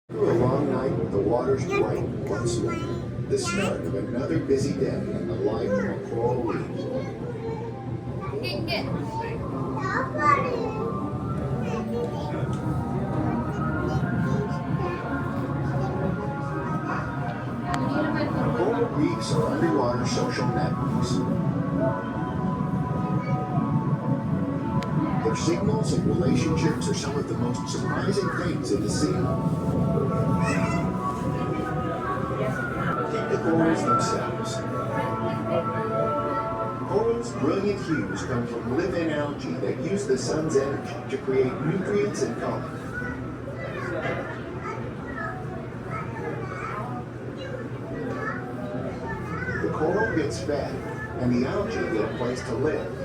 Through a long night with the waters bright once more, the start of another busy day in the life of a coral reef. Coral reefs are underwater social networks. Their signals and relationships are some of the most surprising things in the sea. Take the corals themselves. Corals' brilliant hues come from live-in algae that use the sun's energy to create nutrients and color. The coral gets fed, and the algae get a place to live.